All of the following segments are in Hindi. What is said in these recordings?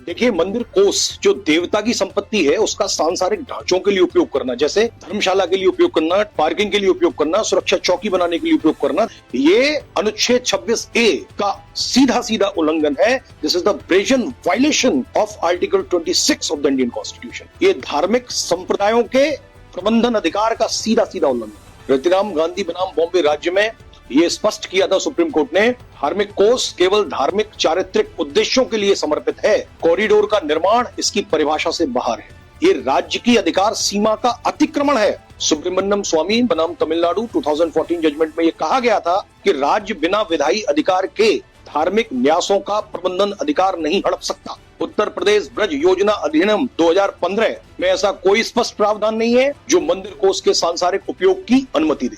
देखिए, मंदिर कोष जो देवता की संपत्ति है उसका सांसारिक ढांचों के लिए उपयोग करना, जैसे धर्मशाला के लिए उपयोग करना, पार्किंग के लिए उपयोग करना, सुरक्षा चौकी बनाने के लिए उपयोग करना, ये अनुच्छेद 26A का सीधा सीधा उल्लंघन है। This is the brazen violation of article 26 of the Indian constitution. ये धार्मिक संप्रदायों के प्रबंधन अधिकार का सीधा सीधा उल्लंघन। रतिराम गांधी बनाम बॉम्बे राज्य में ये स्पष्ट किया था सुप्रीम कोर्ट ने, धार्मिक कोष केवल धार्मिक चारित्रिक उद्देश्यों के लिए समर्पित है। कॉरिडोर का निर्माण इसकी परिभाषा से बाहर है। ये राज्य की अधिकार सीमा का अतिक्रमण है। सुब्रमण्यम स्वामी बनाम तमिलनाडु 2014 जजमेंट में ये कहा गया था कि राज्य बिना विधायी अधिकार के धार्मिक न्यासों का प्रबंधन अधिकार नहीं हड़प सकता। उत्तर प्रदेश ब्रज योजना अधिनियम 2015 में ऐसा कोई स्पष्ट प्रावधान नहीं है जो मंदिर कोष के सांसारिक उपयोग की अनुमति दे।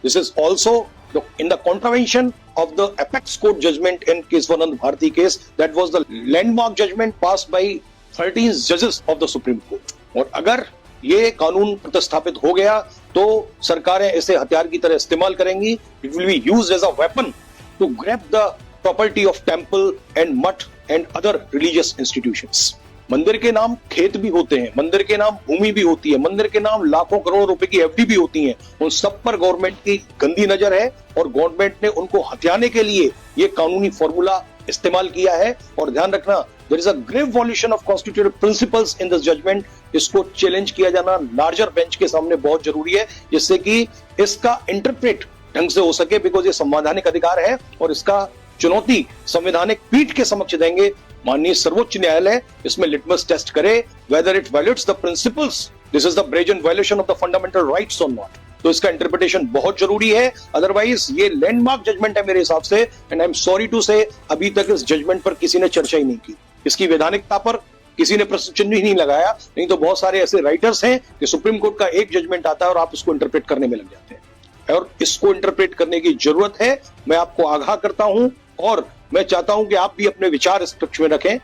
This is also in the contravention of the apex court judgment in Keswanand Bharti case, that was the landmark judgment passed by 13 judges of the Supreme Court. और अगर ये कानून प्रतिस्थापित हो गया तो सरकारें इसे हथियार की तरह इस्तेमाल करेंगी। It will be used as a weapon to grab the property of temple and mutt and other religious institutions. मंदिर के नाम खेत भी होते हैं, मंदिर के नाम भूमि भी होती है, मंदिर के नाम लाखों करोड़ों रुपए की एफडी भी होती हैं। उन सब पर गवर्नमेंट की गंदी नजर है और गवर्नमेंट ने उनको हथियाने के लिए ये कानूनी फॉर्मूला इस्तेमाल किया है। और ध्यान रखना, there is a grave violation of constitutive principles in this judgment. इसको चैलेंज किया जाना लार्जर बेंच के सामने बहुत जरूरी है, जिससे कि इसका इंटरप्रेट ढंग से हो सके, बिकॉज ये संवैधानिक अधिकार है और इसका चुनौती संवैधानिक पीठ के समक्ष देंगे। माननीय सर्वोच्च न्यायालय इसमें लिटमस टेस्ट करे whether it violets the principles, this is the brazen violation of the fundamental rights और नॉट। तो इसका इंटरप्रिटेशन बहुत जरूरी है, अदरवाइज ये लैंडमार्क जजमेंट है मेरे हिसाब से। And I am sorry to say अभी तक इस जजमेंट पर किसी ने चर्चा ही नहीं की, इसकी वैधानिकता पर किसी ने प्रश्न चिन्ह ही नहीं लगाया। नहीं तो बहुत सारे ऐसे राइटर्स हैं कि सुप्रीम कोर्ट का एक जजमेंट आता है और आप उसको इंटरप्रेट करने में लग जाते हैं, और इसको इंटरप्रेट करने की जरूरत है। मैं आपको आगाह करता हूं और मैं चाहता हूं कि आप भी अपने विचार इस पक्ष में रखें।